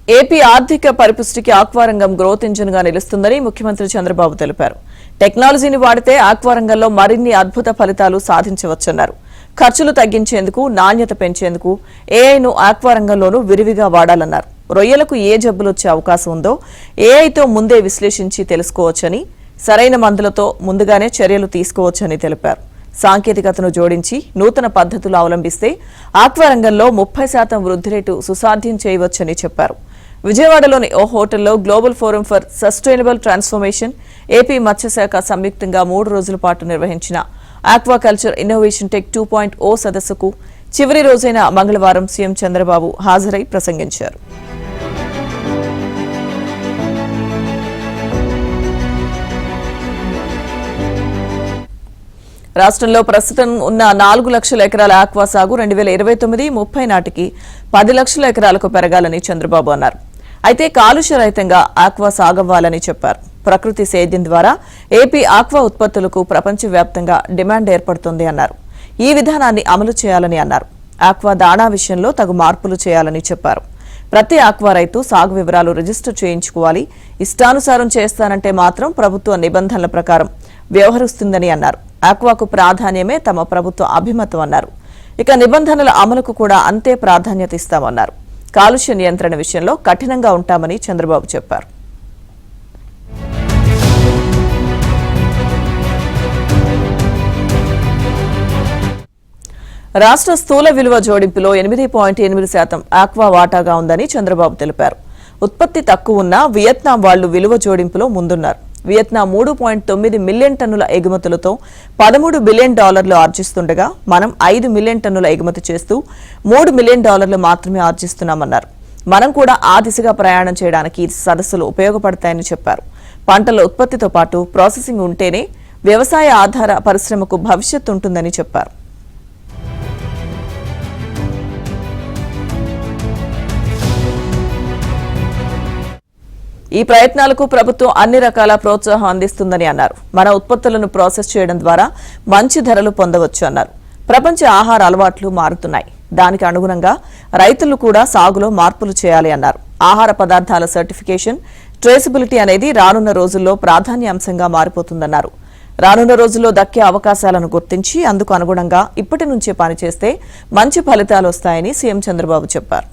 AP ఆర్థిక పరిపుష్టికి aqua రంగం గ్రోత్ ఇంజిన్ గా నిలుస్తుందని ముఖ్యమంత్రి చంద్రబాబు తెలిపారు. టెక్నాలజీని వాడితే ఆక్వా రంగంలో మరిన్ని అద్భుత ఫలితాలు సాధించవచ్చన్నారు. ఖర్చులు తగ్గించేందుకు, నాణ్యత పెంచేందుకు ఏఐను ఆక్వా రంగంలోనూ విరివిగా వాడాలన్నారు. రొయ్యలకు ఏ జబ్బులు వచ్చే అవకాశం ఉందో ఏఐతో ముందే విశ్లేషించి తెలుసుకోవచ్చని, సరైన మందులతో ముందుగానే చర్యలు తీసుకోవచ్చని తెలిపారు. సాంకేతికతను జోడించి నూతన పద్ధతులు అవలంబిస్తే ఆక్వా రంగంలో 30% వృద్ధి రేటు సుసాధ్యం చేయవచ్చని చెప్పారు. విజయవాడలోని ఓ హోటల్లో global forum for sustainable transformation, AP మత్స్యశాఖ సంయుక్తంగా 3 రోజుల పాటు నిర్వహించిన ఆక్వాకల్చర్ ఇన్నోవేషన్ టెక్ 2.0 సదస్సుకు చివరి రోజైన మంగళవారం సీఎం చంద్రబాబు హాజరై ప్రసంగించారు. రాష్ట్రంలో ప్రస్తుతం ఉన్న 4 లక్షల ఎకరాల ఆక్వా సాగు 2029-30 నాటికి 10 లక్షల ఎకరాలకు పెరగాలని చంద్రబాబు అన్నారు. అయితే కాలుష్య రహితంగా ఆక్వా సాగవ్వాలని చెప్పారు. ప్రకృతి సేద్యం ద్వారా ఏపీ ఆక్వా ఉత్పత్తులకు ప్రపంచవ్యాప్తంగా డిమాండ్ ఏర్పడుతుంది అన్నారు. ఈ విధానాన్ని అమలు చేయాలని అన్నారు. ఆక్వా దాణా విషయంలో తగు మార్పులు చేయాలని చెప్పారు. ప్రతి ఆక్వా రైతు సాగు వివరాలు రిజిస్టర్ చేయించుకోవాలి. ఇష్టానుసారం చేస్తానంటే మాత్రం ప్రభుత్వ నిబంధనల ప్రకారం వ్యవహరిస్తుందని అన్నారు. ఆక్వాకు ప్రాధాన్యమే తమ ప్రభుత్వ అభిమతం అన్నారు. ఇక నిబంధనల అమలుకు కూడా అంతే ప్రాధాన్యత ఇస్తామన్నారు. కాలుష్య నియంత్రణ విషయంలో కఠినంగా ఉంటామని చంద్రబాబు చెప్పారు. రాష్ట్ర స్థూల విలువ జోడింపులో 8.8% ఆక్వా వాటాగా ఉందని చంద్రబాబు తెలిపారు. ఉత్పత్తి తక్కువ ఉన్న వియత్నాం వాళ్లు విలువ జోడింపులో ముందున్నారు. వియత్నాం 3.9 మిలియన్ టన్నుల ఎగుమతులతో $13 బిలియన్ ఆర్జిస్తుండగా మనం 5 మిలియన్ టన్నుల ఎగుమతి చేస్తూ $3 మిలియన్ మాత్రమే ఆర్జిస్తున్నామన్నారు. మనం కూడా ఆ దిశగా ప్రయాణం చేయడానికి ఈ సదస్సులు ఉపయోగపడతాయని చెప్పారు. పంటల ఉత్పత్తితో పాటు ప్రాసెసింగ్ ఉంటేనే వ్యవసాయ ఆధార పరిశ్రమకు భవిష్యత్తు ఉంటుందని చెప్పారు. ఈ ప్రయత్నాలకు ప్రభుత్వం అన్ని రకాల ప్రోత్సాహం అందిస్తుందని అన్నారు. మన ఉత్పత్తులను ప్రాసెస్ చేయడం ద్వారా మంచి ధరలు పొందవచ్చు అన్నారు. ప్రపంచ ఆహార అలవాట్లు మారుతున్నాయి. దానికి అనుగుణంగా రైతులు కూడా సాగులో మార్పులు చేయాలి అన్నారు. ఆహార పదార్థాల సర్టిఫికేషన్, ట్రేసబిలిటీ అనేది రానున్న రోజుల్లో ప్రాధాన్యాంశంగా మారిపోతుందన్నారు. రానున్న రోజుల్లో దక్కే అవకాశాలను గుర్తించి అందుకు అనుగుణంగా ఇప్పటి నుంచే పనిచేస్తే మంచి ఫలితాలు వస్తాయని సీఎం చంద్రబాబు చెప్పారు.